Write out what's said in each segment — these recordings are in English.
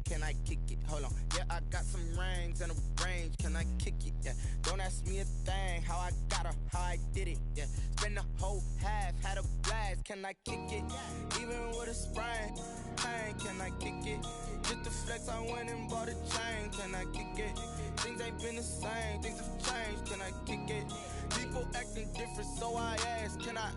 can I kick it? Hold on. Yeah, I got some rings and a range, can I kick it? Yeah, don't ask me a thing, how I got her, how I did it. Yeah, spend the whole half, had a blast, can I kick it? Even with a sprain, pain, can I kick it? Just to flex, I went and bought a chain, can I kick it? Things ain't been the same, things have changed, can I kick it? People acting different, so I ask, can I?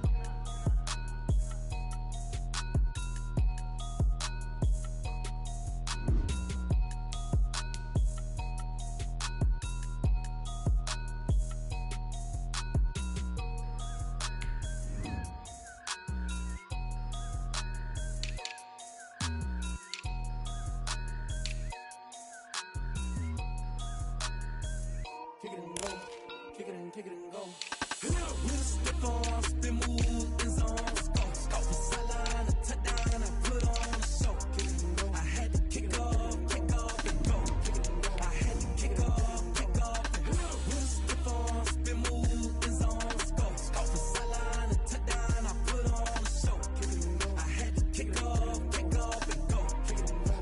Kick it and go. With a stiff on, spin move, in zone, go. From sideline to touchdown, I put on a show. I had to kick off and go. I had to kick off and go. With a stiff on, spin move, in zone, go. From sideline to touchdown, I put on a show. I had to kick off and go.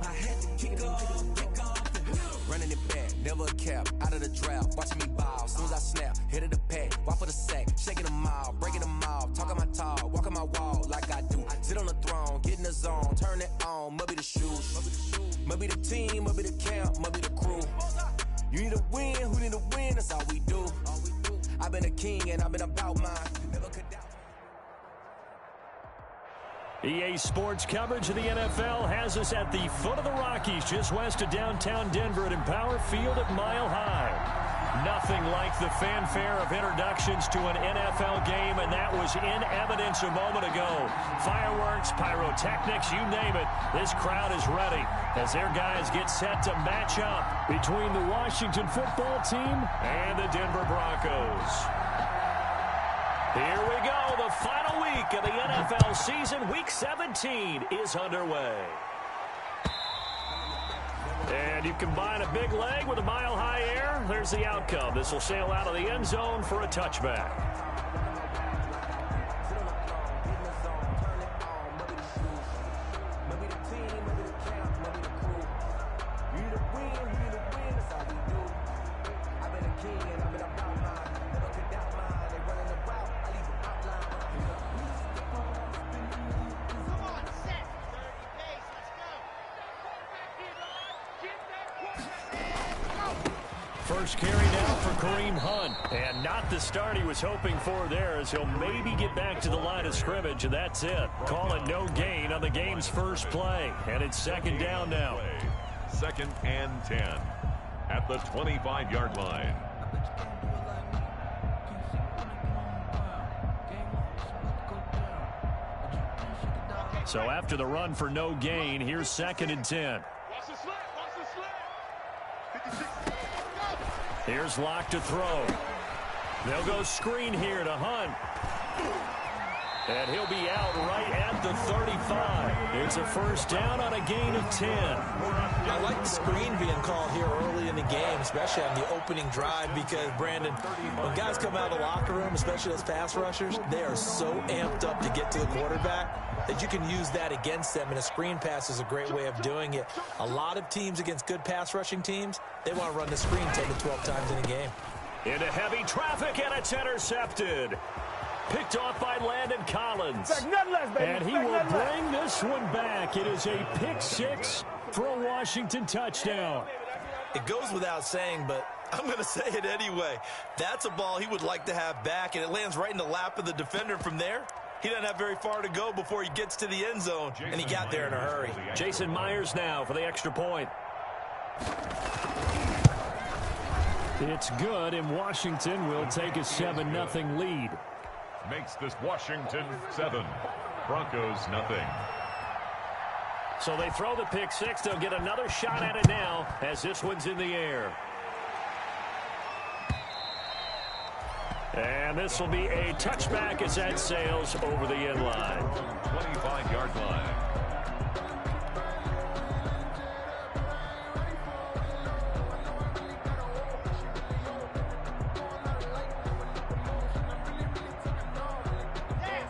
I had to kick off and go. Running it back, never a cap, out of the draft, watching me ball. Soon as I snap, hit of the pack, walk for the sack, shaking them all, breaking them all, talking my talk, walking my wall like I do. Sit on the throne, get in the zone, turn it on, must be the shoes, must be the team, must be the camp, must be the crew. You need a win, who need a win, that's all we do. I've been a king and I've been about mine, never could doubt. EA Sports coverage of the NFL has us at the foot of the Rockies, just west of downtown Denver at Empower Field at Mile High. Nothing like the fanfare of introductions to an NFL game, and that was in evidence a moment ago. Fireworks, pyrotechnics, you name it. This crowd is ready as their guys get set to match up between the Washington football team and the Denver Broncos. Here we go. The final week of the NFL season, Week 17, is underway. And you combine a big leg with a mile-high air, there's the outcome. This will sail out of the end zone for a touchback. First carry now for Kareem Hunt. And not the start he was hoping for there, as he'll maybe get back to the line of scrimmage, and that's it. Call it no gain on the game's first play. And it's second down now. 2nd and 10 at the 25-yard line. So after the run for no gain, here's 2nd and 10. Here's Locke to throw. They'll go screen here to Hunt. And he'll be out right at the 35. It's a first down on a gain of 10. I like the screen being called here early in the game, especially on the opening drive, because, Brandon, when guys come out of the locker room, especially those pass rushers, they are so amped up to get to the quarterback that you can use that against them, and a screen pass is a great way of doing it. A lot of teams against good pass rushing teams, they want to run the screen 10 to 12 times in a game. Into heavy traffic, and it's intercepted. Picked off by Landon Collins. And he will bring this one back. It is a pick six for a Washington touchdown. It goes without saying, but I'm going to say it anyway. That's a ball he would like to have back, and it lands right in the lap of the defender from there. He doesn't have very far to go before he gets to the end zone, and he got there in a hurry. Jason Myers now for the extra point. It's good, and Washington will take a 7-0 lead. Makes this Washington 7, Broncos nothing. So they throw the pick six. They'll get another shot at it now as this one's in the air. And this will be a touchback as that sails over the end line. 25-yard line.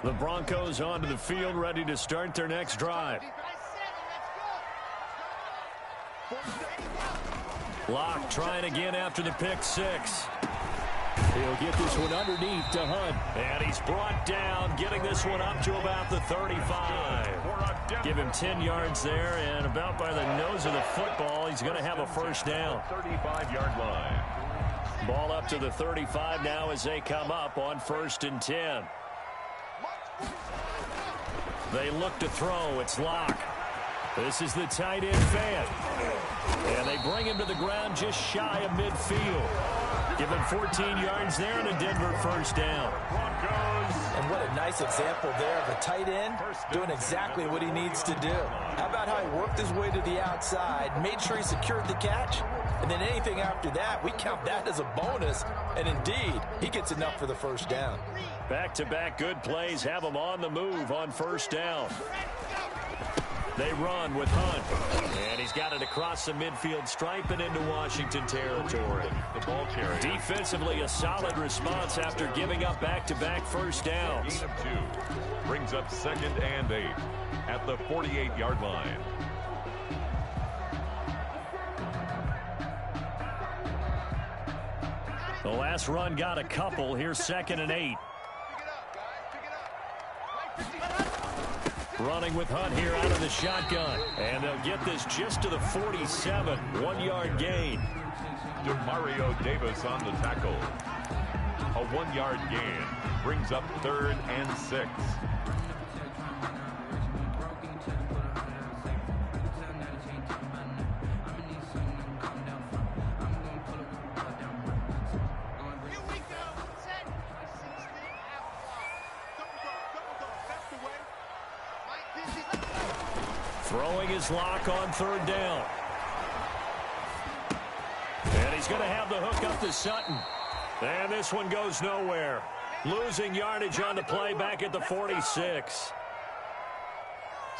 The Broncos onto the field, ready to start their next drive. Locke trying again after the pick six. He'll get this one underneath to Hunt. And he's brought down, getting this one up to about the 35. Give him 10 yards there, and about by the nose of the football, he's going to have a first down. 35-yard line. Ball up to the 35 now as they come up on 1st and 10. They look to throw. It's Locke. This is the tight end fan. And they bring him to the ground just shy of midfield. Give him 14 yards there and a Denver first down. And what a nice example there of a tight end doing exactly what he needs to do. How about how he worked his way to the outside, made sure he secured the catch, and then anything after that, we count that as a bonus. And indeed, he gets enough for the first down. Back-to-back good plays have them on the move on first down. They run with Hunt. And he's got it across the midfield stripe and into Washington territory. The ball carrier. Defensively, a solid response after giving up back-to-back first downs. Gain of 2. Brings up 2nd and 8 at the 48-yard line. The last run got a couple. Here's 2nd and 8. Running with Hunt here out of the shotgun. And they'll get this just to the 47. 1-yard gain. Demario Davis on the tackle. A 1-yard gain. Brings up 3rd and 6. Throwing his Locke on 3rd down. And he's going to have the hook up to Sutton. And this one goes nowhere. Losing yardage on the play back at the 46.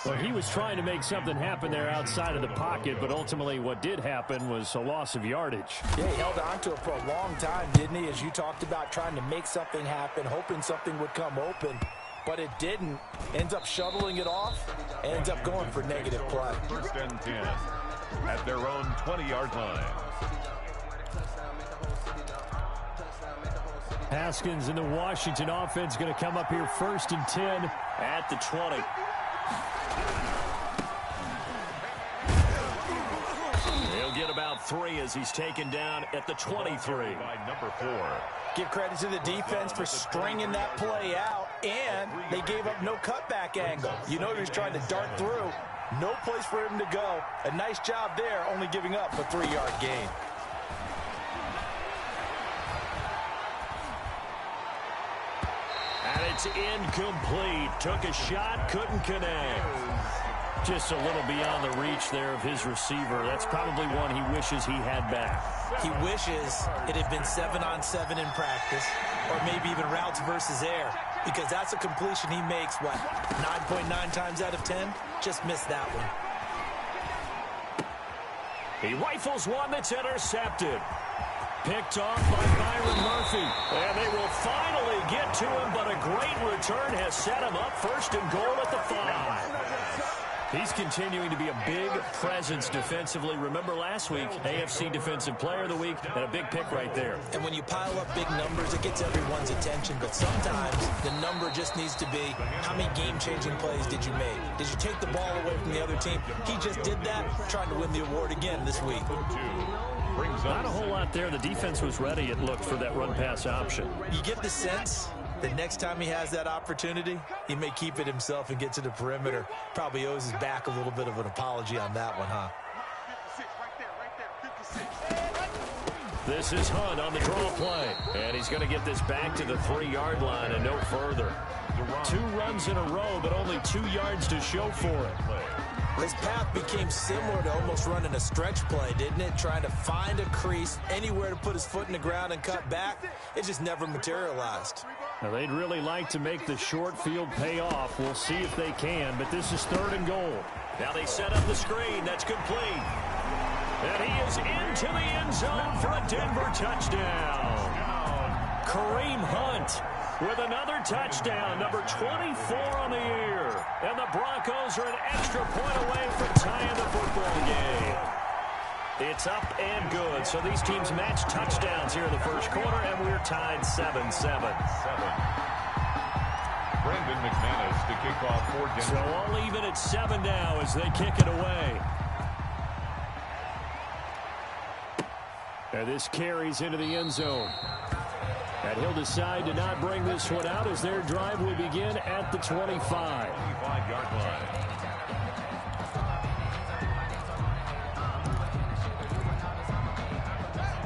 Well, he was trying to make something happen there outside of the pocket, but ultimately what did happen was a loss of yardage. Yeah, he held on to it for a long time, didn't he? As you talked about, trying to make something happen, hoping something would come open. But it didn't. Ends up shoveling it off. Ends up going for negative play. 1st and 10 at their own 20-yard line. Haskins in the Washington offense going to come up here 1st and 10 at the 20. He'll get about 3 as he's taken down at the 23. By number 4. Give credit to the defense for stringing that play out, and they gave up no cutback angle. You know he was trying to dart through. No place for him to go. A nice job there, only giving up a 3-yard gain. And it's incomplete. Took a shot, couldn't connect. Just a little beyond the reach there of his receiver. That's probably one he wishes he had back. He wishes it had been 7-on-7 in practice, or maybe even routes versus air, because that's a completion he makes, what, 9.9 times out of 10? Just missed that one. He rifles one that's intercepted. Picked off by Byron Murphy. And they will finally get to him, but a great return has set him up 1st and goal at the 5. He's continuing to be a big presence defensively. Remember last week, AFC Defensive Player of the Week, and a big pick right there. And when you pile up big numbers, it gets everyone's attention. But sometimes the number just needs to be, how many game-changing plays did you make? Did you take the ball away from the other team? He just did that, trying to win the award again this week. Not a whole lot there. The defense was ready, it looked, for that run-pass option. You get the sense that next time he has that opportunity, he may keep it himself and get to the perimeter. Probably owes his back a little bit of an apology on that one, huh? This is Hunt on the draw play. And he's going to get this back to the 3-yard line and no further. 2 runs in a row, but only 2 yards to show for it. His path became similar to almost running a stretch play, didn't it? Trying to find a crease, anywhere to put his foot in the ground and cut back. It just never materialized. Now, they'd really like to make the short field pay off. We'll see if they can, but this is 3rd and goal. Now they set up the screen. That's complete. And he is into the end zone for a Denver touchdown. Kareem Hunt with another touchdown, number 24 on the year. And the Broncos are an extra point away from tying the football game. It's up and good. So these teams match touchdowns here in the first quarter, and we're tied 7-7. Brandon McManus to kick off for Denver. So all even at 7 now as they kick it away. And this carries into the end zone. And he'll decide to not bring this one out as their drive will begin at the 25. 25-yard line.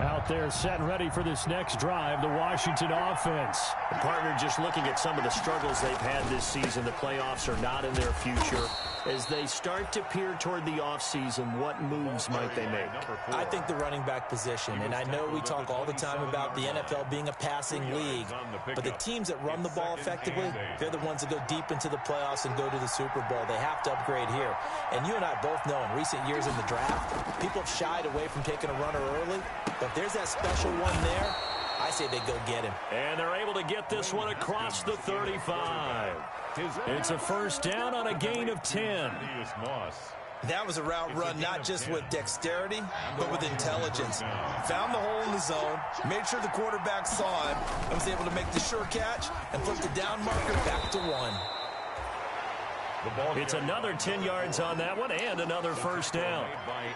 Out there set and ready for this next drive, the Washington offense. The partner just looking at some of the struggles they've had this season. The playoffs are not in their future. As they start to peer toward the offseason, what moves might they make? I think the running back position, and I know we talk all the time about the NFL being a passing league, but the teams that run the ball effectively, they're the ones that go deep into the playoffs and go to the Super Bowl. They have to upgrade here. And you and I both know in recent years in the draft, people have shied away from taking a runner early, but if there's that special one there, I say they go get him. And they're able to get this one across the 35. It's a first down on a gain of 10. That was a route run not just with dexterity, but with intelligence. Found the hole in the zone, made sure the quarterback saw him, and was able to make the sure catch and flip the down marker back to 1. It's another 10 yards on that one and another first down.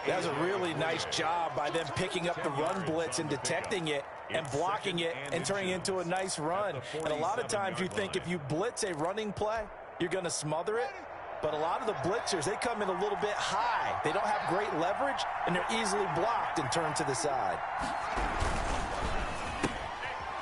That was a really nice job by them picking up the run blitz and detecting it and blocking it and turning it into a nice run. And a lot of times you think if you blitz a running play, you're going to smother it. But a lot of the blitzers, they come in a little bit high. They don't have great leverage, and they're easily blocked and turned to the side.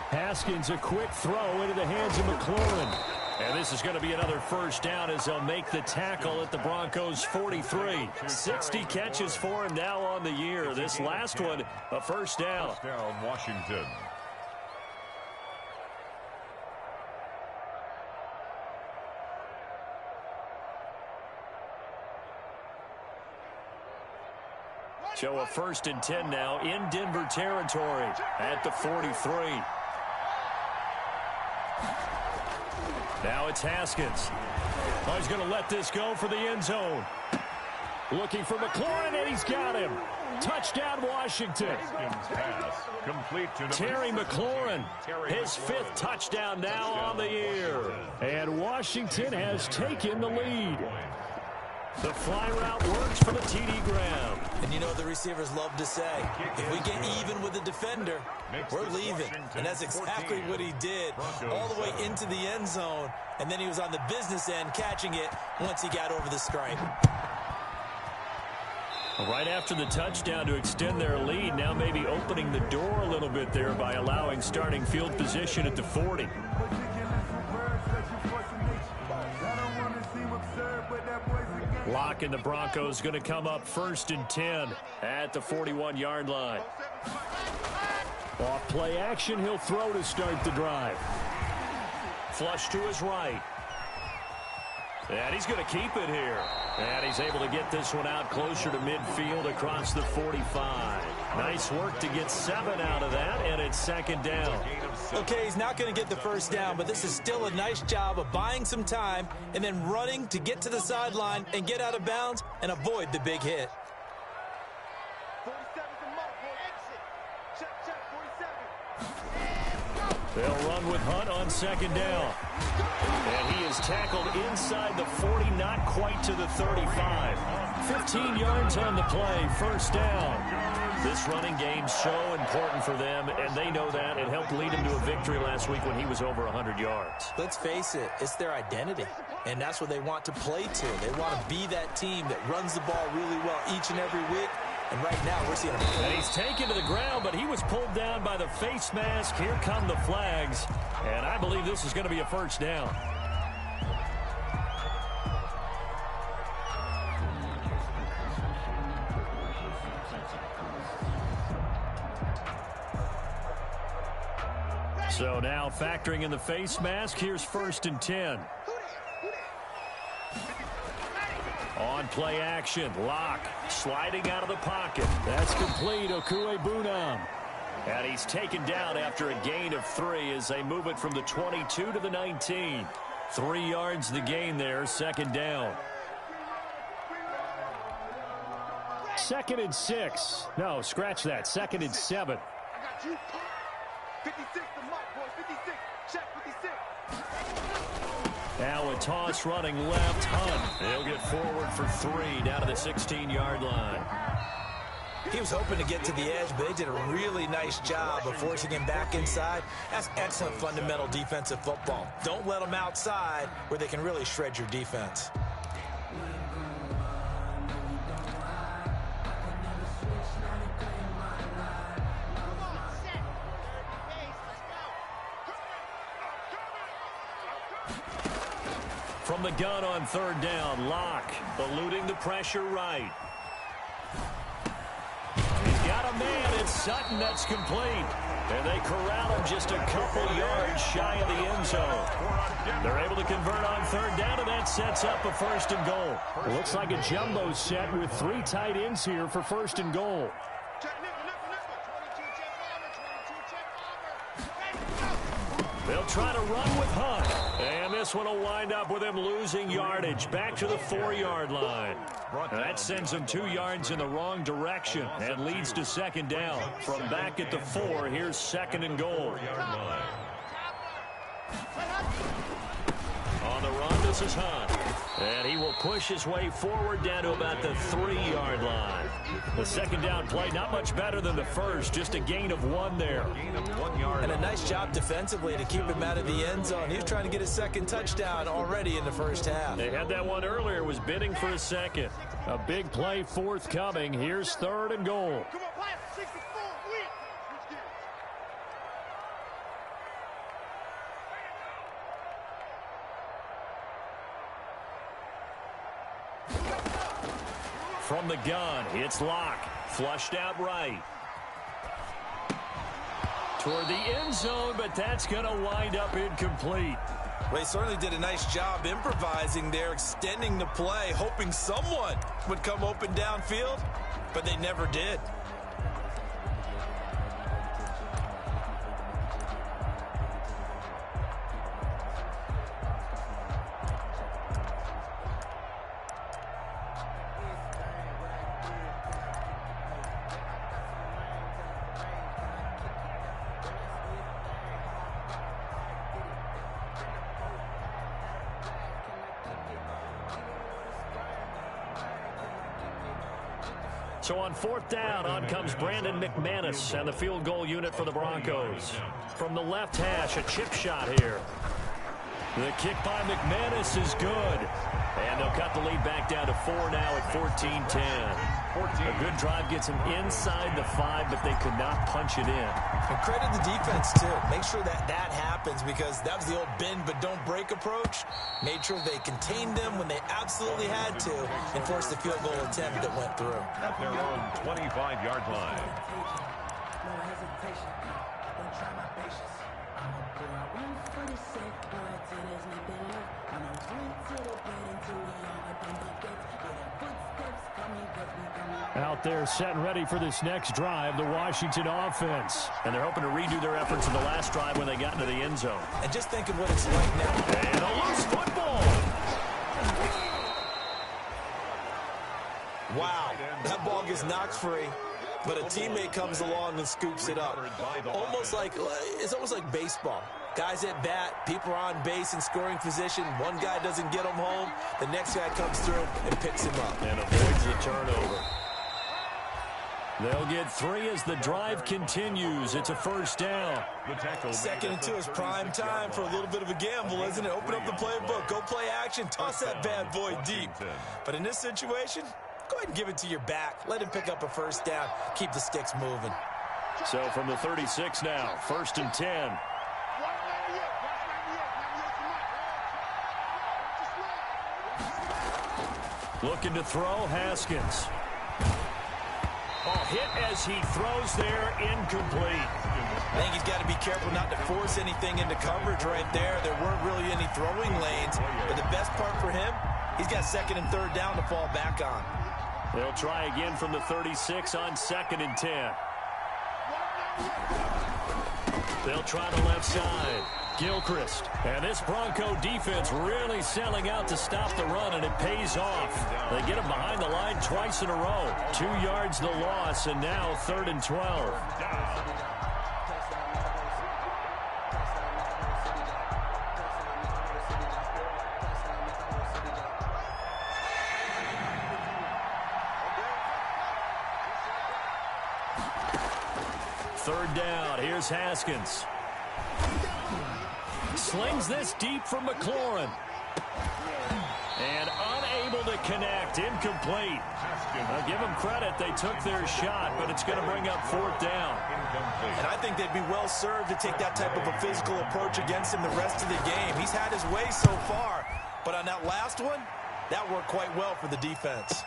Haskins, a quick throw into the hands of McLaurin. And this is going to be another first down as they'll make the tackle at the Broncos' 43. 60 catches for him now on the year. This last one, a first down. First down, Washington. So a 1st and 10 now in Denver territory at the 43. Now it's Haskins. Oh, he's going to let this go for the end zone. Looking for McLaurin, and he's got him. Touchdown, Washington. Pass complete to Terry McLaurin, his 5th touchdown now on the year. And Washington has taken the lead. The fly route works for the TD Graham. And you know the receivers love to say, if we get even with the defender, we're leaving. And that's exactly what he did all the way into the end zone. And then he was on the business end catching it once he got over the stripe. Right after the touchdown to extend their lead, now maybe opening the door a little bit there by allowing starting field position at the 40. Lock and the Broncos going to come up 1st and 10 at the 41-yard line. Off play action, he'll throw to start the drive. Flush to his right. And he's going to keep it here. And he's able to get this one out closer to midfield across the 45. Nice work to get 7 out of that, and it's 2nd down. Okay, he's not going to get the first down, but this is still a nice job of buying some time and then running to get to the sideline and get out of bounds and avoid the big hit. They'll run with Hunt on 2nd down. And he is tackled inside the 40, not quite to the 35. 15 yards on the play, first down. This running game so important for them, and they know that. It helped lead him to a victory last week when he was over 100 yards. Let's face it, it's their identity, and that's what they want to play to. They want to be that team that runs the ball really well each and every week. And right now, we're seeing him. And he's taken to the ground, but he was pulled down by the face mask. Here come the flags. And I believe this is going to be a first down. So now factoring in the face mask, here's 1st and 10. On play action, Lock sliding out of the pocket. That's complete, Okuebunam. And he's taken down after a gain of 3 as they move it from the 22 to the 19. 3 yards the gain there, 2nd down. 2nd and 6. No, scratch that. 2nd and 7. I got you. 56 to Mike, boys. 56. Check 56. Now a toss running left. Hunt. They'll get forward for 3 down to the 16-yard line. He was hoping to get to the edge, but they did a really nice job of forcing him back inside. That's excellent fundamental defensive football. Don't let them outside where they can really shred your defense. From the gun on 3rd down, Locke eluding the pressure right. He's got a man. It's Sutton. That's complete. And they corral him just a couple yards shy of the end zone. They're able to convert on 3rd down, and that sets up a 1st and goal. It looks like a jumbo set with 3 tight ends here for 1st and goal. They'll try to run with Hunt. And this one will wind up with him losing yardage back to the 4-yard line. That sends him 2 yards in the wrong direction and leads to 2nd down. From back at the 4, here's 2nd and goal. On the run, this is Hunt. And he will push his way forward down to about the 3-yard line. The 2nd down play, not much better than the first, just a gain of 1 there. And a nice job defensively to keep him out of the end zone. He was trying to get his 2nd touchdown already in the first half. They had that one earlier, was bidding for a 2nd. A big play forthcoming. Here's 3rd and goal. Come on, play 64. From the gun, it's Locke. Flushed out right. Toward the end zone, but that's going to wind up incomplete. Well, he certainly did a nice job improvising there, extending the play, hoping someone would come open downfield, but they never did. So on 4th down, on comes Brandon McManus and the field goal unit for the Broncos. From the left hash, a chip shot here. The kick by McManus is good. And they'll cut the lead back down to 4 now at 14-10. A good drive gets them inside the 5, but they could not punch it in. And credit the defense, too. Make sure that happens, because that was the old bend but don't break approach. Made sure they contained them when they absolutely had to and forced the field goal attempt that went through. At their own 25-yard line. Out there set and ready for this next drive, the Washington offense. And they're hoping to redo their efforts in the last drive when they got into the end zone. And just think of what it's like now. And a loose football. Wow, that ball gets knocked free, but a teammate comes along and scoops it up. It's almost like baseball. Guys at bat, people are on base in scoring position. One guy doesn't get him home. The next guy comes through and picks him up. And avoids the turnover. They'll get 3 as the drive continues. It's a 1st down. 2nd and 2 is prime time for a little bit of a gamble, isn't it? Open up the playbook, go play action, toss that bad boy deep. But in this situation, go ahead and give it to your back. Let him pick up a 1st down. Keep the sticks moving. So from the 36 now, 1st and 10. Looking to throw, Haskins. Hit as he throws there, incomplete. I think he's got to be careful not to force anything into coverage right there. There weren't really any throwing lanes, but the best part for him, he's got 2nd and 3rd down to fall back on. They'll try again from the 36 on 2nd and 10. They'll try the left side. Gilchrist. And this Bronco defense really selling out to stop the run, and it pays off. They get him behind the line twice in a row. 2 yards the loss, and now 3rd and 12. Third down. Here's Haskins. Slings this deep from McLaurin. And unable to connect. Incomplete. I'll give them credit. They took their shot, but it's going to bring up 4th down. And I think they'd be well served to take that type of a physical approach against him the rest of the game. He's had his way so far, but on that last one, that worked quite well for the defense.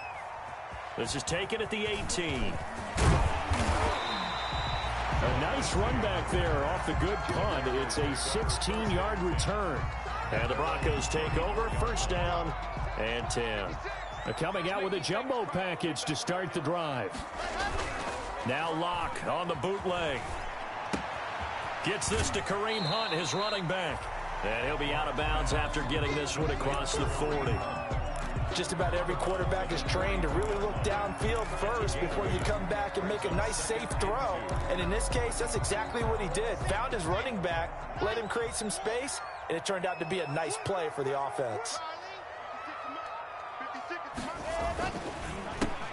This is taken at the 18. A nice run back there off the good punt. It's a 16-yard return. And the Broncos take over. 1st down and 10. They're coming out with a jumbo package to start the drive. Now Locke on the bootleg. Gets this to Kareem Hunt, his running back. And he'll be out of bounds after getting this one across the 40. Just about every quarterback is trained to really look downfield first before you come back and make a nice, safe throw. And in this case, that's exactly what he did. Found his running back, let him create some space, and it turned out to be a nice play for the offense.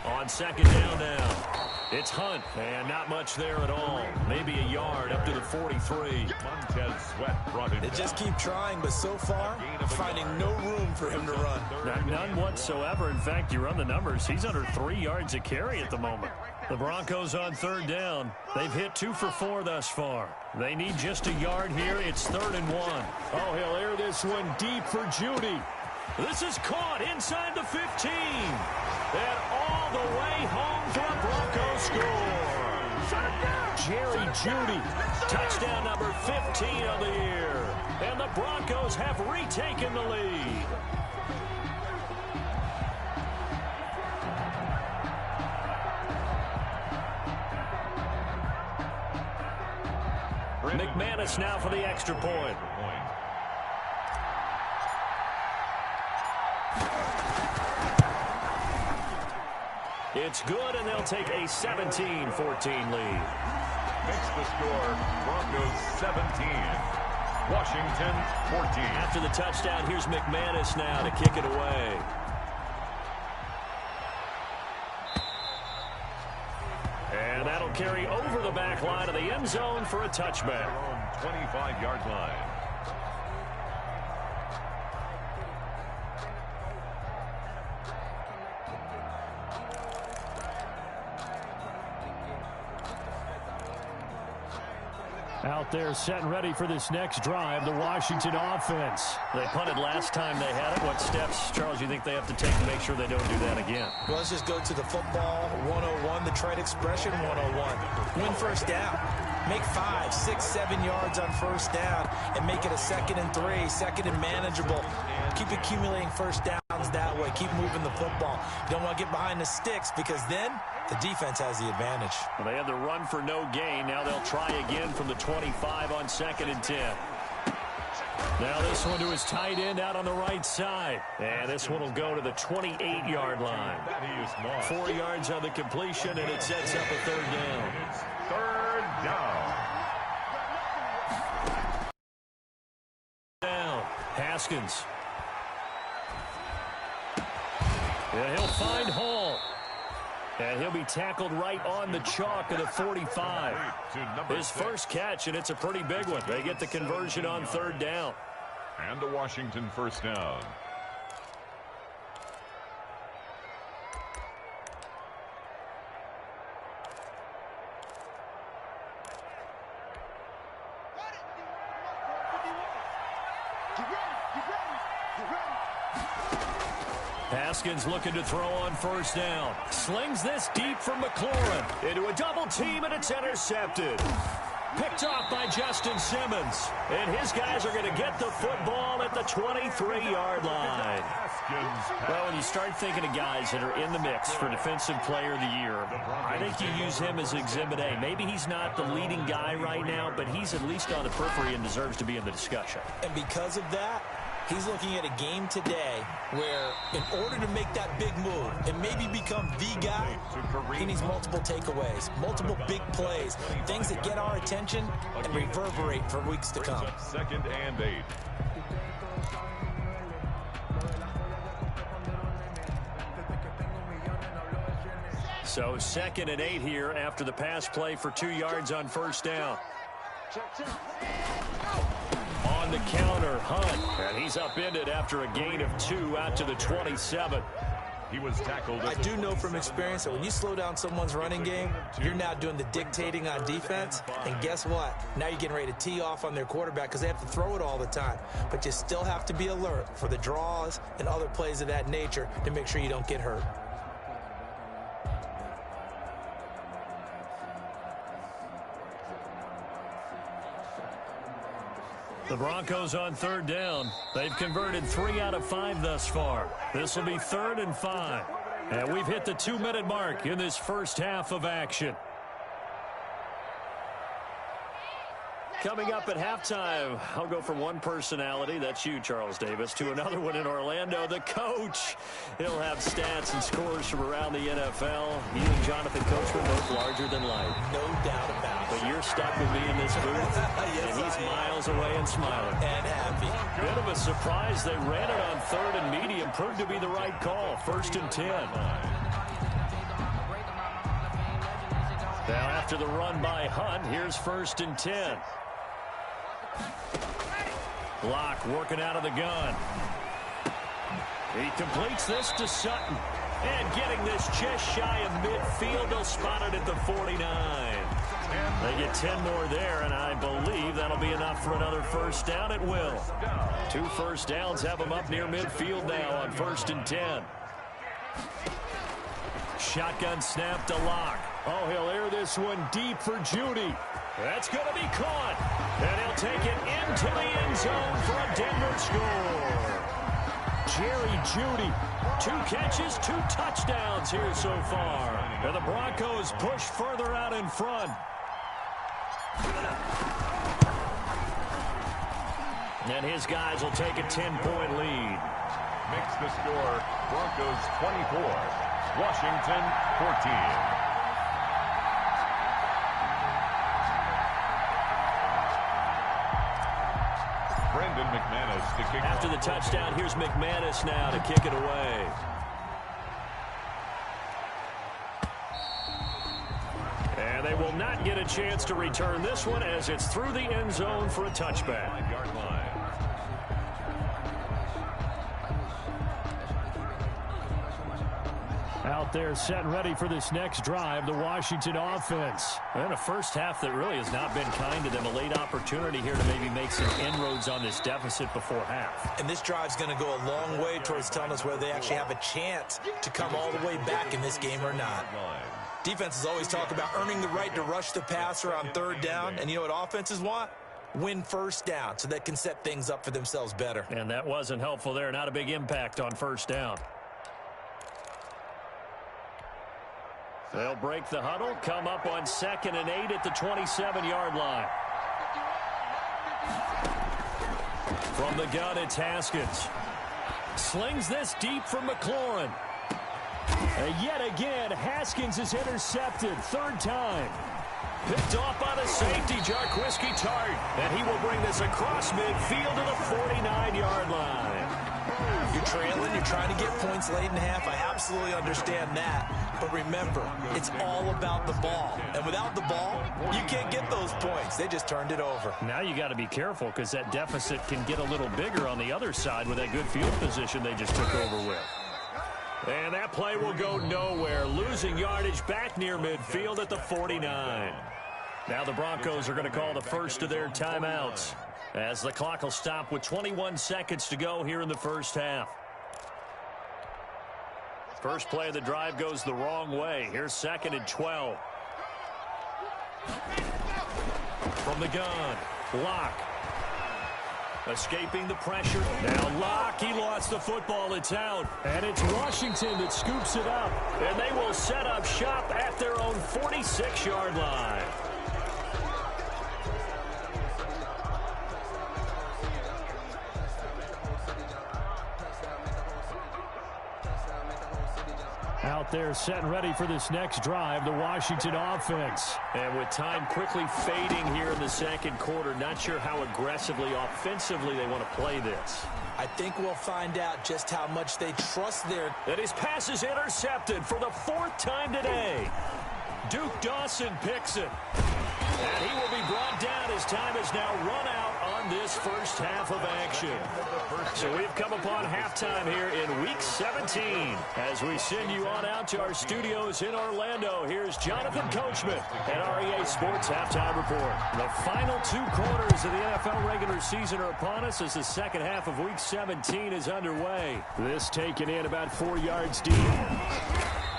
On 2nd down now. It's Hunt, and not much there at all. Maybe a yard up to the 43. Montez Sweat brought him They just keep trying, but so far, finding no room for him to run. None whatsoever. In fact, you run the numbers. He's under 3 yards a carry at the moment. The Broncos on 3rd down. They've hit 2 for 4 thus far. They need just a yard here. It's 3rd and 1. Oh, he'll air this one deep for Judy. This is caught inside the 15. And all the way home for a Broncos score. Jerry Judy, touchdown number 15 of the year. And the Broncos have retaken the lead. McManus now for the extra point. It's good, and they'll take a 17-14 lead. Makes the score Broncos 17, Washington 14. After the touchdown, here's McManus now to kick it away. And that'll carry over the back line of the end zone for a touchback. 25-yard line. Out there set and ready for this next drive, the Washington offense. They punted last time they had it. What steps, Charles, you think they have to take to make sure they don't do that again? Well, let's just go to the football 101, the trade expression 101. Win 1st down. Make 5, 6, 7 yards on 1st down and make it a 2nd and 3, 2nd and manageable. Keep accumulating 1st downs that way. Keep moving the football. You don't want to get behind the sticks because then the defense has the advantage. Well, they had the run for no gain. Now they'll try again from the 25 on 2nd and 10. Now this one to his tight end out on the right side. And this one will go to the 28-yard line. 4 yards on the completion, and it sets up a 3rd down. It's 3rd down. Down. Haskins. Yeah, he'll find Hall. And he'll be tackled right on the chalk of the 45. His first catch, and it's a pretty big one. They get the conversion on 3rd down. And a Washington 1st down. Haskins looking to throw on 1st down. Slings this deep from McLaurin. Into a double team, and it's intercepted. Picked off by Justin Simmons. And his guys are going to get the football at the 23-yard line. Well, when you start thinking of guys that are in the mix for Defensive Player of the Year, I think you use him as Exhibit A. Maybe he's not the leading guy right now, but he's at least on the periphery and deserves to be in the discussion. And because of that, he's looking at a game today where in order to make that big move and maybe become the guy, he needs multiple takeaways, multiple big plays, things that get our attention and reverberate for weeks to come. 2nd and 8. So 2nd and 8 here after the pass play for 2 yards on first down. On the counter, Hunt, and he's upended after a gain of 2 out to the 27. He was tackled. I do know from experience that when you slow down someone's running game, you're now doing the dictating on defense. And guess what? Now you're getting ready to tee off on their quarterback because they have to throw it all the time. But you still have to be alert for the draws and other plays of that nature to make sure you don't get hurt. The Broncos on 3rd down. They've converted 3 out of 5 thus far. This will be 3rd and 5. And we've hit the 2-minute mark in this first half of action. Coming up at halftime, I'll go from one personality, that's you, Charles Davis, to another one in Orlando, the coach. He'll have stats and scores from around the NFL. You and Jonathan Coachman, both larger than life. No doubt about it. But you're stuck with me in this booth, Yes, and he's miles away and smiling. And happy. Bit of a surprise. They ran it on 3rd and medium. Proved to be the right call. 1st and 10. Now after the run by Hunt, here's 1st and 10. Block working out of the gun. He completes this to Sutton. And getting this just shy of midfield. They'll spot it at the 49. They get 10 more there, and I believe that'll be enough for another first down. It will. 2 first downs have them up near midfield now on 1st and 10. Shotgun snap to Locke. Oh, he'll air this one deep for Judy. That's going to be caught. And he'll take it into the end zone for a Denver score. Jerry Judy, 2 catches, 2 touchdowns here so far. And the Broncos push further out in front. And his guys will take a 10-point lead. Makes the score Broncos 24, Washington 14. McManus to kick After the touchdown, here's McManus now to kick it away. And they will not get a chance to return this one as it's through the end zone for a touchback. 9-yard line. Out there set and ready for this next drive, the Washington offense. And a first half that really has not been kind to them. A late opportunity here to maybe make some inroads on this deficit before half. And this drive's going to go a long way towards telling us whether they actually have a chance to come all the way back in this game or not. Defenses always talk about earning the right to rush the passer on 3rd down. And you know what offenses want? Win first down so they can set things up for themselves better. And that wasn't helpful there. Not a big impact on first down. They'll break the huddle, come up on 2nd and 8 at the 27-yard line. From the gun, it's Haskins. Slings this deep for McLaurin. And yet again, Haskins is intercepted. 3rd time. Picked off by the safety, Jarquiski Tart. And he will bring this across midfield to the 49-yard line. You're trailing, you're trying to get points late in half. I absolutely understand that. But remember, it's all about the ball. And without the ball, you can't get those points. They just turned it over. Now you got to be careful because that deficit can get a little bigger on the other side with that good field position they just took over with. And that play will go nowhere. Losing yardage back near midfield at the 49. Now the Broncos are going to call the first of their timeouts as the clock will stop with 21 seconds to go here in the first half. First play of the drive goes the wrong way. Here's 2nd and 12. From the gun, Locke. Escaping the pressure. Now Locke, he lost the football. It's out. And it's Washington that scoops it up. And they will set up shop at their own 46-yard line. Out there set and ready for this next drive, the Washington offense. And with time quickly fading here in the second quarter, not sure how aggressively, offensively they want to play this. I think we'll find out just how much they trust their... And his pass is intercepted for the fourth time today. Duke Dawson picks it. And he will be brought down as time has now run out on this first half of action. So we've come upon halftime here in Week 17. As we send you on out to our studios in Orlando, here's Jonathan Coachman at REA Sports Halftime Report. The final 2 quarters of the NFL regular season are upon us as the second half of Week 17 is underway. This taken in about 4 yards deep.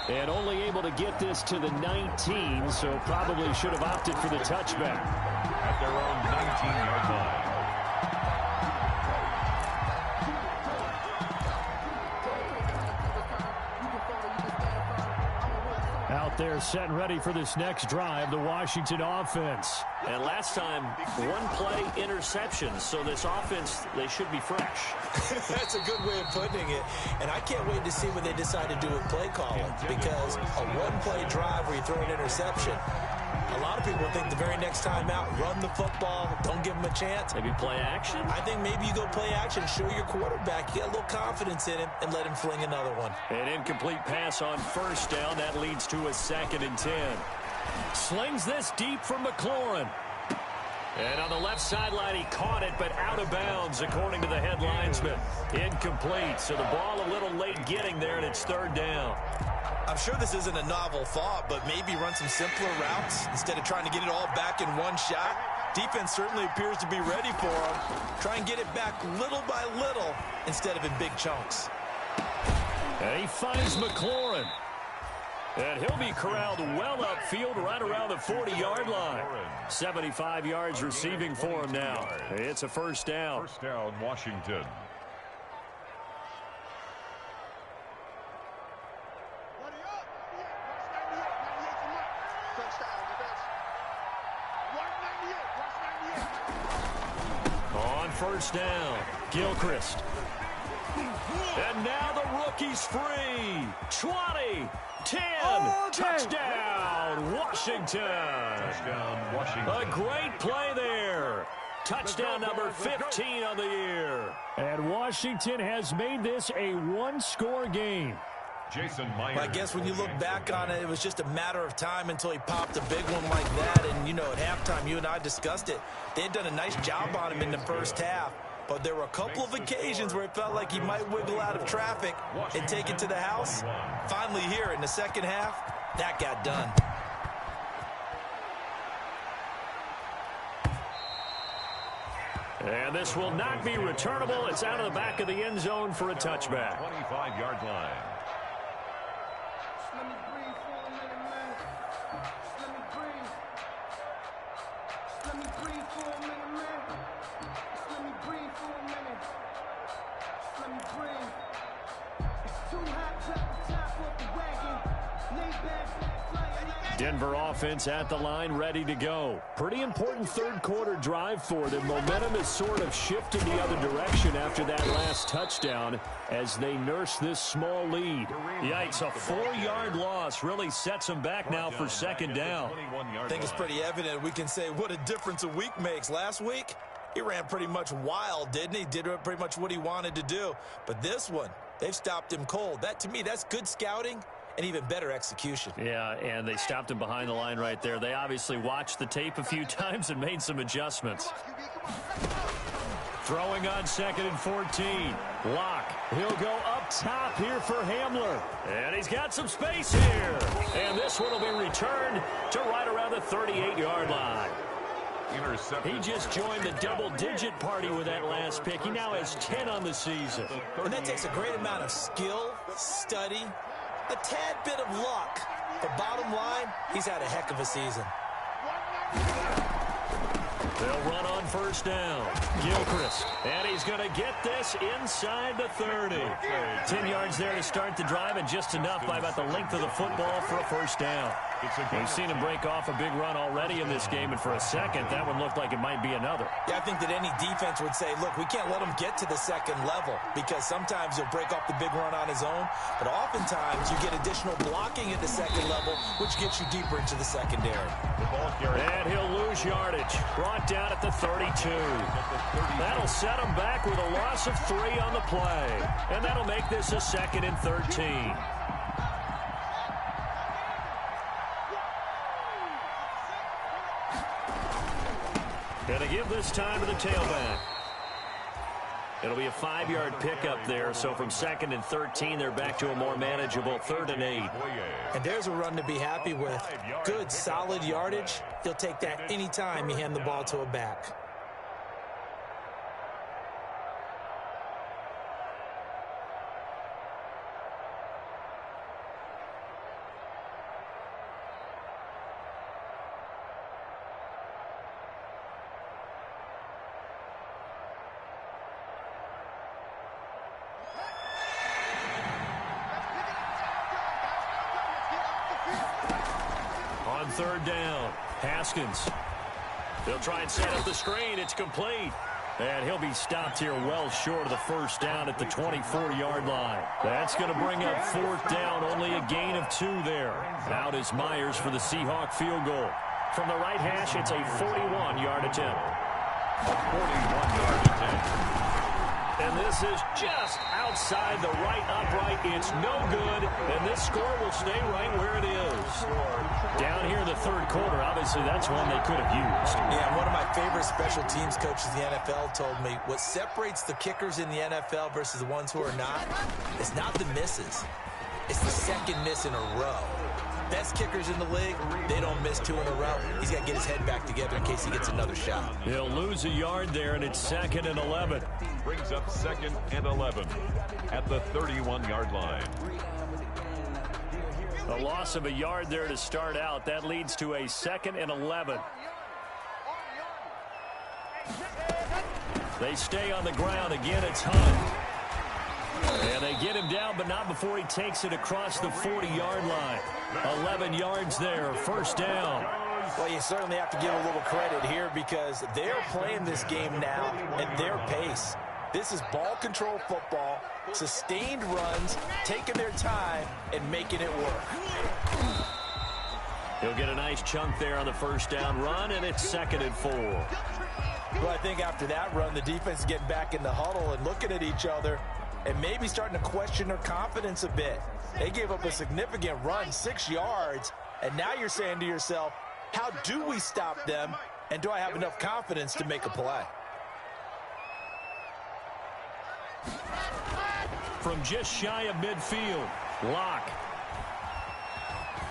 And only able to get this to the 19, so probably should have opted for the touchback. At their own 19-yard line. Out there set and ready for this next drive, the Washington offense. And last time, 1 play interception, so this offense, they should be fresh. That's a good way of putting it. And I can't wait to see what they decide to do with play calling, because a 1-play drive where you throw an interception, a lot of people think the very next time out, run the football, don't give them a chance. Maybe play action? I think maybe you go play action, show your quarterback, you get a little confidence in him, and let him fling another one. An incomplete pass on first down. That leads to a 2nd and 10. Slings this deep from McLaurin. And on the left sideline, he caught it, but out of bounds, according to the head linesman. Incomplete, so the ball a little late getting there, and it's 3rd down. I'm sure this isn't a novel thought, but maybe run some simpler routes instead of trying to get it all back in one shot. Defense certainly appears to be ready for him. Try and get it back little by little instead of in big chunks. And he finds McLaurin. And he'll be corralled well upfield right around the 40-yard line. 75 yards receiving for him now. It's a first down. First down, Washington. On first down, Gilchrist. And now the rookie's free. 20, 10, touchdown, Washington. Touchdown, Washington. A great play there. Touchdown number 15 on the year. And Washington has made this a 1-score game. Jason Myers. I guess when you look back on it, it was just a matter of time until he popped a big one like that. And, you know, at halftime, you and I discussed it. They had done a nice job on him in the first half. But there were a couple of occasions where it felt like he might wiggle out of traffic and take it to the house. Finally here in the second half, that got done. And this will not be returnable. It's out of the back of the end zone for a touchback. 25-yard line. Let me breathe for a minute, man. Let me breathe. Let me breathe for a minute, man. Let me breathe for a minute. Let me breathe. It's too hot to the top of the wagon. Lay back, fly. Denver offense at the line, ready to go. Pretty important third quarter drive for them. Momentum is sort of shifted the other direction after that last touchdown as they nurse this small lead. Yikes, a 4-yard loss really sets them back now for second down. I think it's pretty evident. We can say what a difference a week makes. Last week, he ran pretty much wild, didn't he? Did pretty much what he wanted to do. But this one, they've stopped him cold. That, to me, that's good scouting and even better execution. Yeah, and they stopped him behind the line right there. They obviously watched the tape a few times and made some adjustments. Throwing on 2nd and 14. Locke. He'll go up top here for Hamler. And he's got some space here. And this one will be returned to right around the 38-yard line. He just joined the double-digit party with that last pick. He now has 10 on the season. And that takes a great amount of skill, study, a tad bit of luck. But bottom line, he's had a heck of a season. They'll run on first down. Gilchrist. And he's going to get this inside the 30. 10 yards there to start the drive, and just enough by about the length of the football for a first down. We've seen him break off a big run already in this game, and for a second, that one looked like it might be another. Yeah, I think that any defense would say, look, we can't let him get to the second level, because sometimes he'll break off the big run on his own, but oftentimes you get additional blocking at the second level, which gets you deeper into the secondary. And he'll lose yardage. Brought down at the 32. That'll set him back with a loss of 3 on the play. And that'll make this a 2nd and 13. Gonna give this time to the tailback. It'll be a 5-yard pickup there, so from 2nd and 13, they're back to a more manageable 3rd and 8. And there's a run to be happy with. Good, solid yardage. You'll take that anytime you hand the ball to a back. On 3rd down, Haskins. They'll try and set up the screen. It's complete. And he'll be stopped here well short of the first down at the 24-yard line. That's going to bring up 4th down, only a gain of 2 there. Out is Myers for the Seahawk field goal. From the right hash, it's a 41-yard attempt. A 41-yard attempt. And this is just outside the right upright. It's no good, and this score will stay right where it is. Down here in the 3rd quarter, obviously that's one they could have used. Yeah, one of my favorite special teams coaches in the NFL told me what separates the kickers in the NFL versus the ones who are not is not the misses. It's the second miss in a row. Best kickers in the league, they don't miss 2 in a row. He's got to get his head back together in case he gets another shot. He'll lose a yard there, and it's 2nd and 11. Brings up 2nd and 11 at the 31-yard line. A loss of a yard there to start out. That leads to a 2nd and 11. They stay on the ground. Again, it's Hunt. And they get him down, but not before he takes it across the 40-yard line. 11 yards there, first down. Well, you certainly have to give a little credit here because they're playing this game now at their pace. This is ball control football, sustained runs, taking their time, and making it work. He'll get a nice chunk there on the first down run, and it's 2nd and 4. Well, I think after that run, the defense is getting back in the huddle and looking at each other and maybe starting to question their confidence a bit. They gave up a significant run, 6 yards, and now you're saying to yourself, how do we stop them, and do I have enough confidence to make a play? From just shy of midfield, Locke.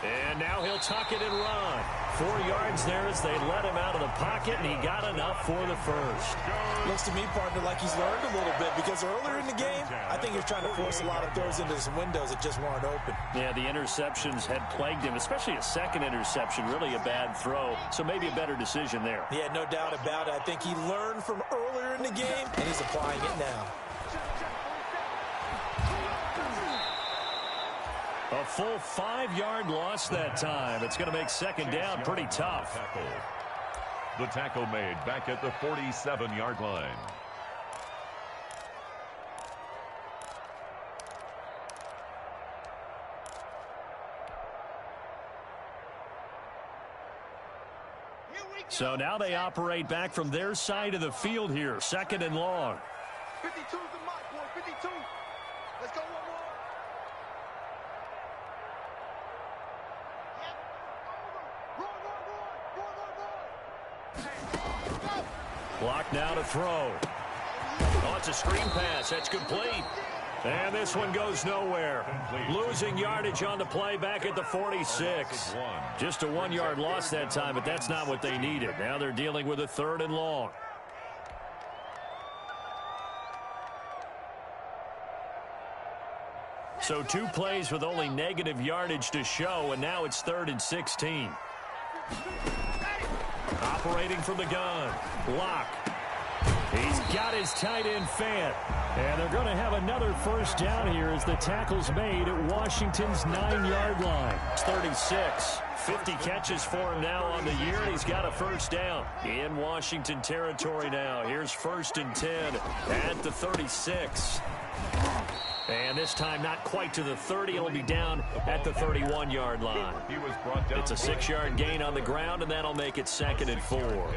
And now he'll tuck it and run. 4 yards there as they let him out of the pocket, and he got enough for the first. Looks to me, partner, like he's learned a little bit because earlier in the game, I think he was trying to force a lot of throws into some windows that just weren't open. Yeah, the interceptions had plagued him, especially a second interception, really a bad throw. So maybe a better decision there. Yeah, no doubt about it. I think he learned from earlier in the game, and he's applying it now. A full 5-yard loss that time. It's going to make second down pretty tough. The tackle made back at the 47-yard line. So now they operate back from their side of the field here. 2nd and long. 52's the mark, boy. 52. Let's go one more. Block now to throw. Oh, it's a screen pass. That's complete. And this one goes nowhere. Losing yardage on the play back at the 46. Just a 1-yard loss that time, but that's not what they needed. Now they're dealing with a 3rd and long. So 2 plays with only negative yardage to show, and now it's 3rd and 16. Operating operating from the gun. Lock. He's got his tight end Fant. And they're going to have another first down here as the tackle's made at Washington's 9-yard line. It's 36. 50 catches for him now on the year, and he's got a first down. In Washington territory now. Here's 1st and 10 at the 36. And this time not quite to the 30. It'll be down at the 31-yard line. It's a 6-yard gain on the ground, and that'll make it 2nd and 4.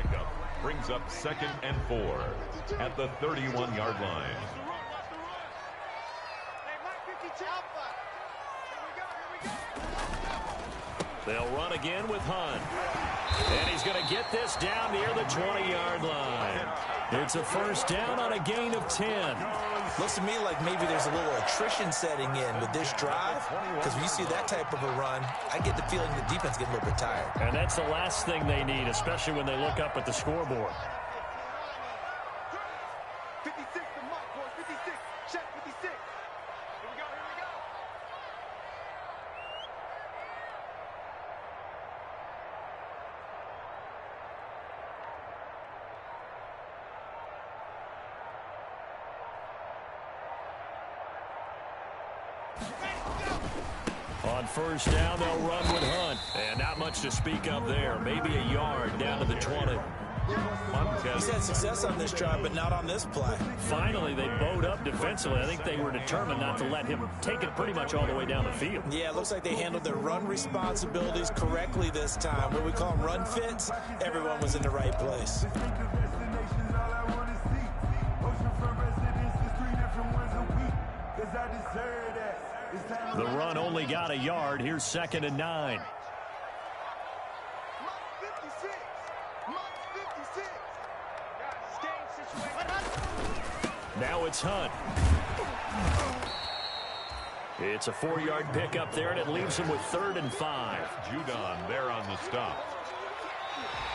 Brings up 2nd and 4 at the 31-yard line. They'll run again with Hunt. And he's going to get this down near the 20-yard line. It's a first down on a gain of 10. Looks to me like maybe there's a little attrition setting in with this drive, because when you see that type of a run, I get the feeling the defense getting a little bit tired. And that's the last thing they need, especially when they look up at the scoreboard. 56 to Mike, boys. 56. Check 56. Here we go, here we go. On first down, they'll run with Hunt. And not much to speak of there. Maybe a yard down to the 20. He's had success on this drive, but not on this play. Finally, they bowed up defensively. I think they were determined not to let him take it pretty much all the way down the field. Yeah, it looks like they handled their run responsibilities correctly this time. What we call them run fits, everyone was in the right place. The run only got a yard. Here's 2nd and 9. Now it's Hunt. It's a 4-yard pickup there, and it leaves him with 3rd and 5. Judon there on the stop.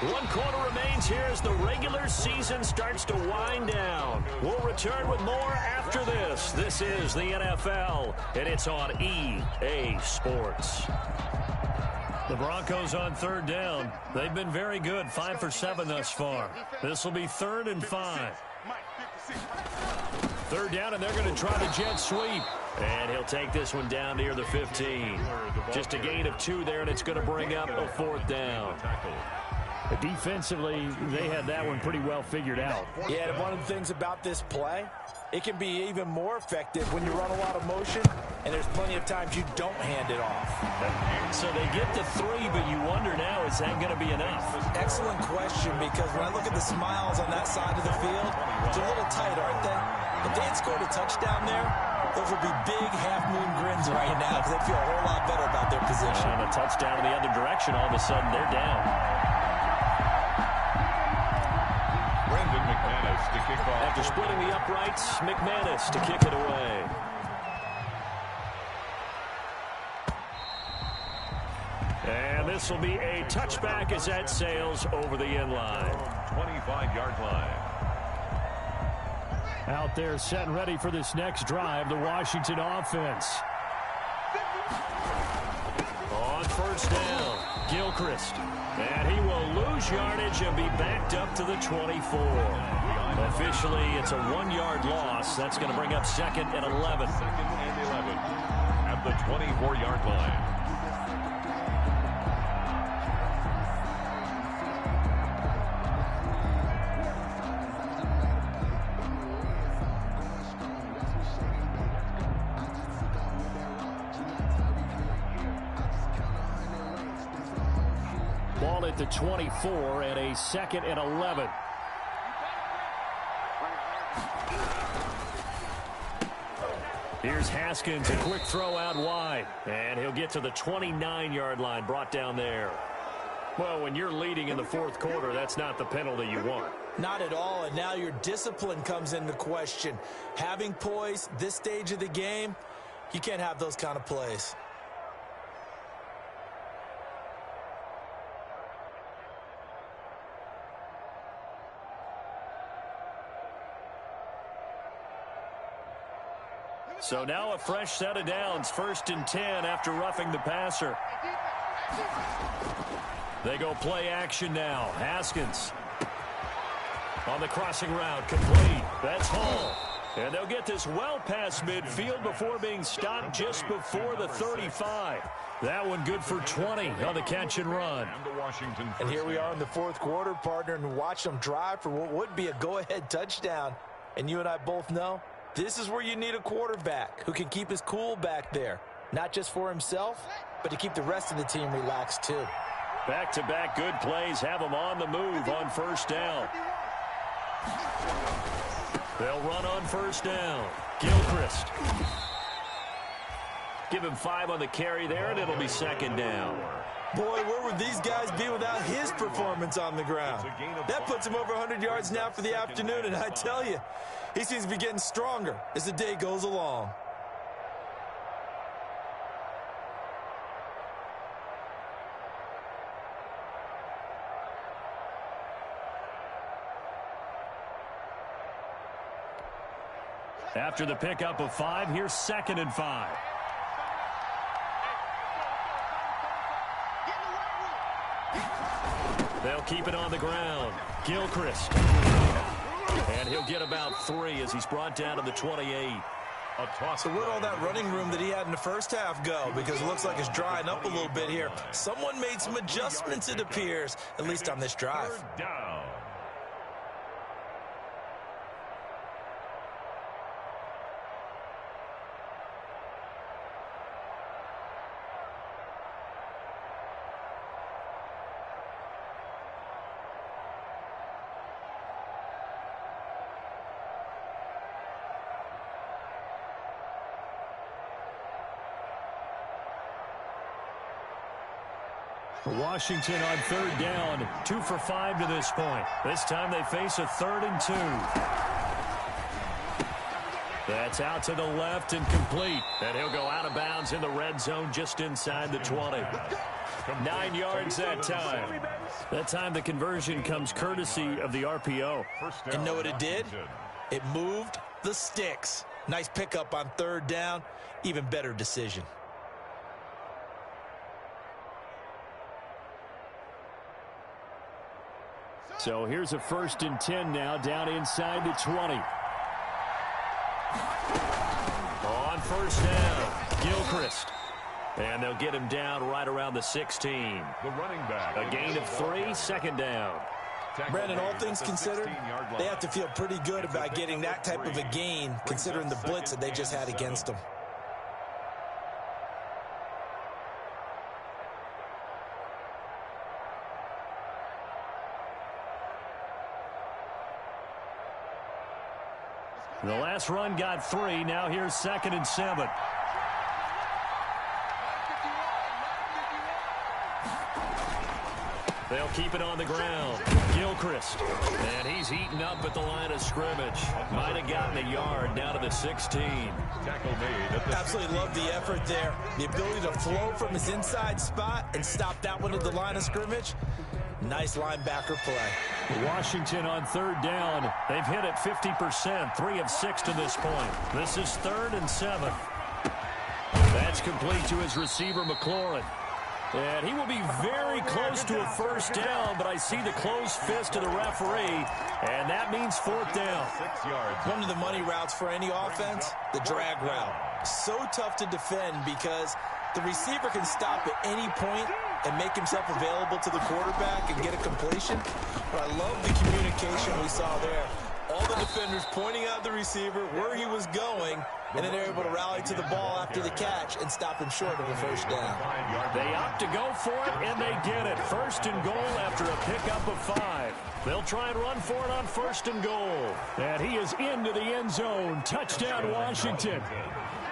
1 quarter remains here as the regular season starts to wind down. We'll return with more after this. This is the NFL, and it's on EA Sports. The Broncos on 3rd down. They've been very good, 5 for 7 thus far. This will be 3rd and 5. 3rd down, and they're going to try the jet sweep. And he'll take this one down near the 15. Just a gain of 2 there, and it's going to bring up a 4th down. Defensively, they had that one pretty well figured out. Yeah, and one of the things about this play, it can be even more effective when you run a lot of motion, and there's plenty of times you don't hand it off. So they get to 3, but you wonder now, is that going to be enough? Excellent question, because when I look at the smiles on that side of the field, they're a little tight, aren't they? If they had scored a touchdown there, those would be big half-moon grins right now, because they feel a whole lot better about their position. And a touchdown in the other direction, all of a sudden they're down. To kick off. After splitting the uprights, McManus to kick it away. And this will be a touchback as that sails over the end line. 25-yard line. Out there set and ready for this next drive, the Washington offense. On first down, Gilchrist. And he will lose yardage and be backed up to the 24. Officially, it's a 1-yard loss. That's going to bring up 2nd and 11. 2nd and 11 at the 24-yard line. Ball at the 24 and a 2nd and 11. Here's Haskins, a quick throw out wide. And he'll get to the 29-yard line, brought down there. Well, when you're leading in the 4th quarter, that's not the penalty you want. Not at all, and now your discipline comes into question. Having poise this stage of the game, you can't have those kind of plays. So now a fresh set of downs, 1st and 10 after roughing the passer. They go play action now. Haskins on the crossing route, complete. That's Hall. And they'll get this well past midfield before being stopped just before the 35. That one good for 20 on the catch and run. And here we are in the fourth quarter, partner, and watch them drive for what would be a go-ahead touchdown. And you and I both know this is where you need a quarterback who can keep his cool back there. Not just for himself, but to keep the rest of the team relaxed too. Back-to-back good plays have them on the move on first down. They'll run on first down. Gilchrist. Give him 5 on the carry there, and it'll be second down. Boy, where would these guys be without his performance on the ground? That puts him over 100 yards now for the afternoon, and I tell you, he seems to be getting stronger as the day goes along. After the pickup of 5, here's 2nd and 5. They'll keep it on the ground. Gilchrist. And he'll get about 3 as he's brought down to the 28. So where'd all that running room that he had in the first half go? Because it looks like it's drying up a little bit here. Someone made some adjustments, it appears, at least on this drive. Third down. Washington on third down, 2 for 5 to this point. This time they face a 3rd and 2. That's out to the left and complete. And he'll go out of bounds in the red zone just inside the 20. 9 yards that time. That time the conversion comes courtesy of the RPO. And know what it did? It moved the sticks. Nice pickup on third down. Even better decision. So here's a 1st and 10 now, down inside the 20. On first down, Gilchrist. And they'll get him down right around the 16. The running back. A gain of 3, 2nd down. Brandon, all things considered, they have to feel pretty good about getting that type of a gain, considering the blitz that they just had against them. The last run got 3. Now here's 2nd and 7. They'll keep it on the ground. Gilchrist. And he's eaten up at the line of scrimmage. Might have gotten a yard down to the 16. Tackle made at the Absolutely love the effort there. The ability to flow from his inside spot and stop that one at the line of scrimmage. Nice linebacker play. Washington on third down. They've hit it 50%, 3 of 6 to this point. This is 3rd and 7. That's complete to his receiver, McLaurin. And he will be very close to a first down, but I see the closed fist of the referee, and that means 4th down. 6 yards. One of the money routes for any offense, the drag route. So tough to defend because the receiver can stop at any point and make himself available to the quarterback and get a completion. But I love the communication we saw there. All the defenders pointing out the receiver where he was going, and then they're able to rally to the ball after the catch and stop him short of a first down. They opt to go for it, and they get it. 1st and goal after a pickup of 5. They'll try and run for it on 1st and goal. And he is into the end zone. Touchdown, Washington.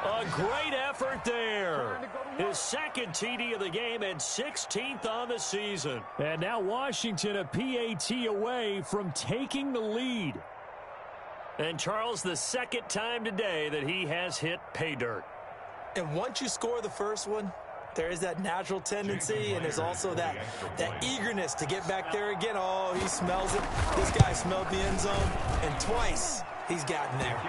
A great effort there. His 2nd TD of the game and 16th on the season. And now Washington a PAT away from taking the lead. And Charles, the 2nd time today that he has hit pay dirt. And once you score the first one, there is that natural tendency, and there's also that eagerness to get back there again. Oh, he smells it. This guy smelled the end zone, and twice he's gotten there.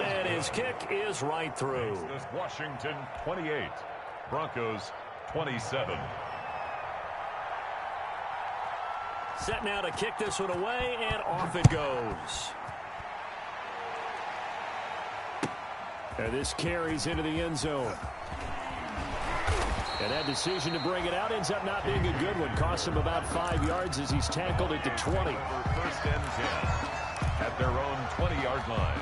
And his kick is right through. Washington 28, Broncos 27. Set now to kick this one away, and off it goes. And this carries into the end zone. And that decision to bring it out ends up not being a good one. Costs him about 5 yards as he's tackled at the 20. First and 10 at their own 20-yard line.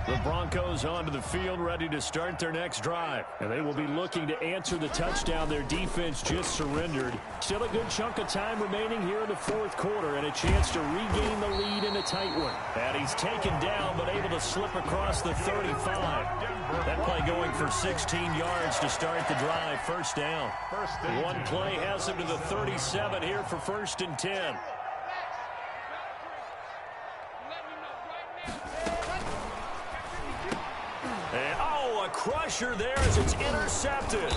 The Broncos onto the field, ready to start their next drive. And they will be looking to answer the touchdown their defense just surrendered. Still a good chunk of time remaining here in the fourth quarter and a chance to regain the lead in a tight one. And he's taken down but able to slip across the 35. That play going for 16 yards to start the drive. First down. One play has him to the 37 here for first and 10. And, oh, a crusher there as it's intercepted.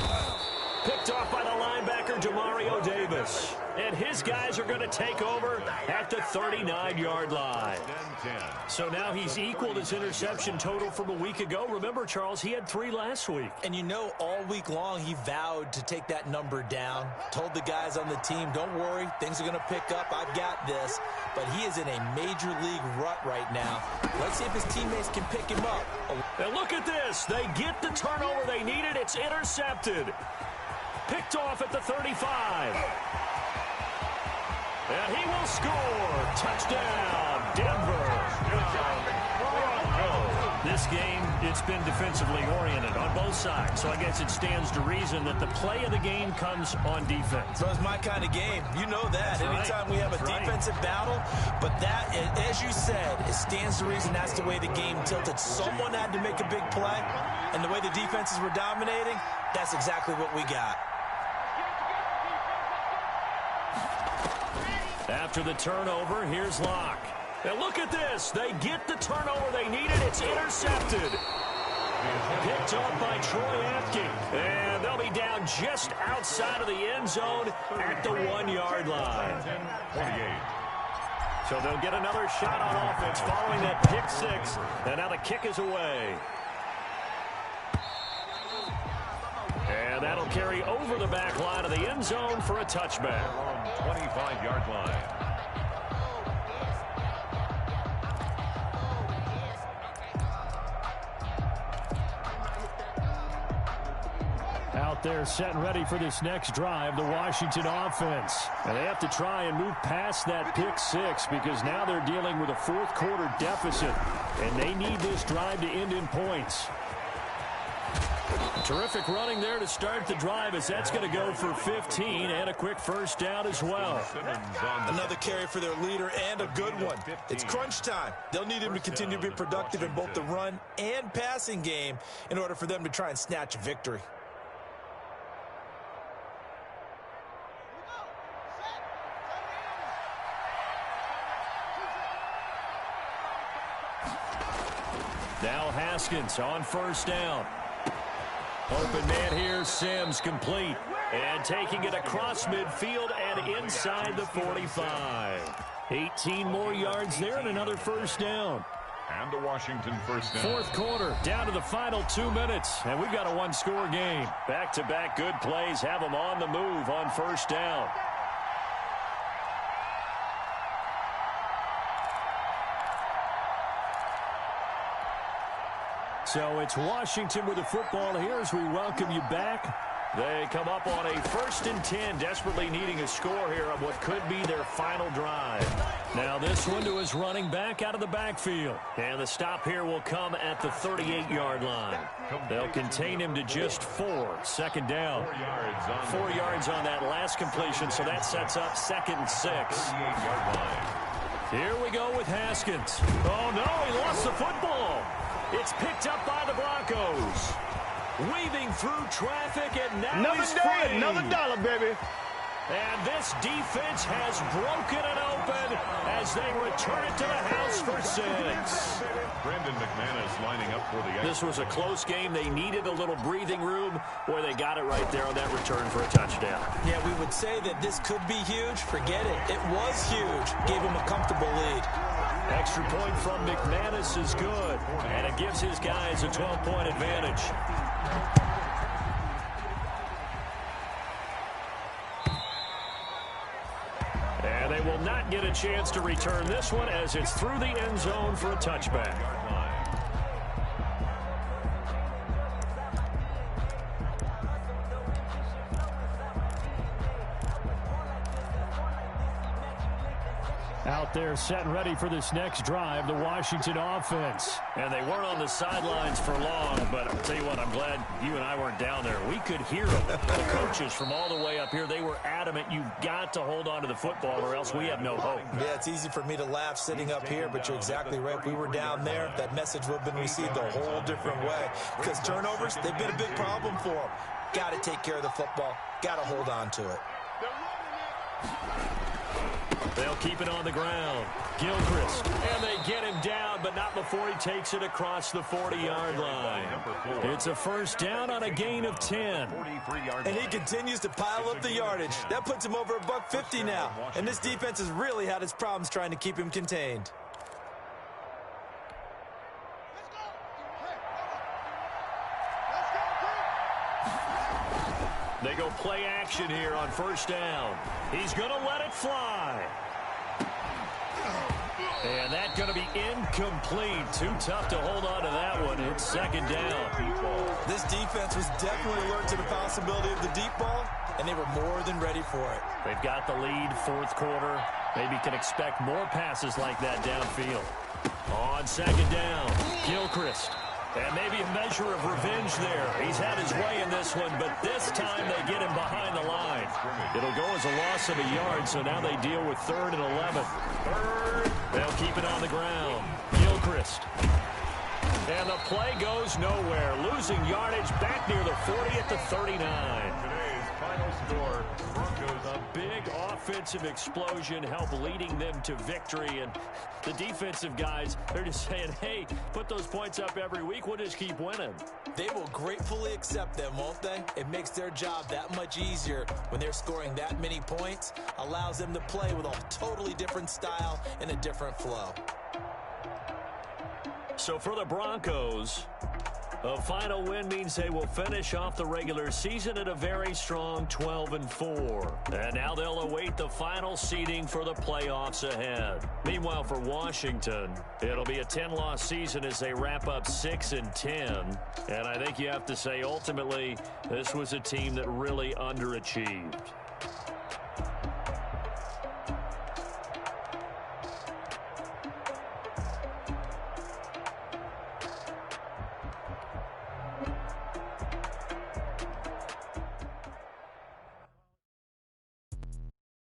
Picked off by the linebacker, Demario Davis. And his guys are going to take over at the 39-yard line. So now he's equaled his interception total from a week ago. Remember, Charles, he had 3 last week. And you know, all week long he vowed to take that number down. Told the guys on the team, don't worry, things are going to pick up. I've got this. But he is in a major league rut right now. Let's see if his teammates can pick him up. And look at this. They get the turnover they needed. It's intercepted. Picked off at the 35. And he will score. Touchdown, Denver. This game, it's been defensively oriented on both sides. So I guess it stands to reason that the play of the game comes on defense. So it's my kind of game. You know that. Anytime we have a defensive battle. But that, as you said, it stands to reason that's the way the game tilted. Someone had to make a big play. And the way the defenses were dominating, that's exactly what we got. After the turnover, here's Locke. And look at this. They get the turnover they needed. It's intercepted. Picked off by Troy Apke. And they'll be down just outside of the end zone at the 1-yard line. 28. So they'll get another shot on offense following that pick 6. And now the kick is away. And that'll carry over the back line of the end zone for a touchback. 25-yard line. Out there set and ready for this next drive, the Washington offense. And they have to try and move past that pick 6 because now they're dealing with a fourth quarter deficit. And they need this drive to end in points. Terrific running there to start the drive as that's going to go for 15 and a quick first down as well. Another carry for their leader and a good one. It's crunch time. They'll need him to continue to be productive in both the run and passing game in order for them to try and snatch a victory. Now Haskins on first down. Open man here, Sims complete. And taking it across midfield and inside the 45. 18 more yards there and another first down. And a Washington first down. Fourth quarter, down to the final 2 minutes. And we've got a one-score game. Back-to-back good plays have them on the move on first down. So it's Washington with the football here as we welcome you back. They come up on a 1st and 10, desperately needing a score here on what could be their final drive. Now this one to his running back out of the backfield. And the stop here will come at the 38-yard line. They'll contain him to just 4. Second down. 4 yards on that last completion, so that sets up 2nd and 6. Here we go with Haskins. Oh, no, he lost the football. It's picked up by the Broncos. Weaving through traffic, and now he's free. Another dollar, baby. And this defense has broken it open as they return it to the house for 6. Brandon McManus lining up for the... This was a close game. They needed a little breathing room. Boy, they got it right there on that return for a touchdown. Yeah, we would say that this could be huge. Forget it. It was huge. Gave him a comfortable lead. Extra point from McManus is good, and it gives his guys a 12-point advantage. they will not get a chance to return this one as it's through the end zone for a touchback. Out there set and ready for this next drive, the Washington offense. And they weren't on the sidelines for long, but I'll tell you what, I'm glad you and I weren't down there. We could hear them. The coaches from all the way up here, they were adamant, you've got to hold on to the football or else we have no hope. Yeah, it's easy for me to laugh sitting up here, but you're exactly right. If we were down there, that message would have been received a whole different way. Because turnovers, they've been a big problem for them. Got to take care of the football. Got to hold on to it. They'll keep it on the ground. Gilchrist. And they get him down, but not before he takes it across the 40-yard line. It's a first down on a gain of 10. And he continues to pile up the yardage. That puts him over $150 now. And this defense has really had its problems trying to keep him contained. They go play action here on first down. He's going to let it fly. And that's going to be incomplete. Too tough to hold on to that one. It's second down. This defense was definitely alert to the possibility of the deep ball, and they were more than ready for it. They've got the lead, fourth quarter. Maybe can expect more passes like that downfield. On second down, Gilchrist. And maybe a measure of revenge there. He's had his way in this one, but this time they get him behind the line. It'll go as a loss of a yard, so now they deal with 3rd and 11. They'll keep it on the ground. Gilchrist. And the play goes nowhere. Losing yardage back near the 40 at the 39. Today's final score, Broncos A big offensive explosion helped leading them to victory. And the defensive guys, they're just saying, hey, put those points up every week. We'll just keep winning. They will gratefully accept them, won't they? It makes their job that much easier when they're scoring that many points. Allows them to play with a totally different style and a different flow. So for the Broncos, a final win means they will finish off the regular season at a very strong 12-4. And now they'll await the final seeding for the playoffs ahead. Meanwhile, for Washington, it'll be a 10-loss season as they wrap up 6-10. And I think you have to say, ultimately, this was a team that really underachieved.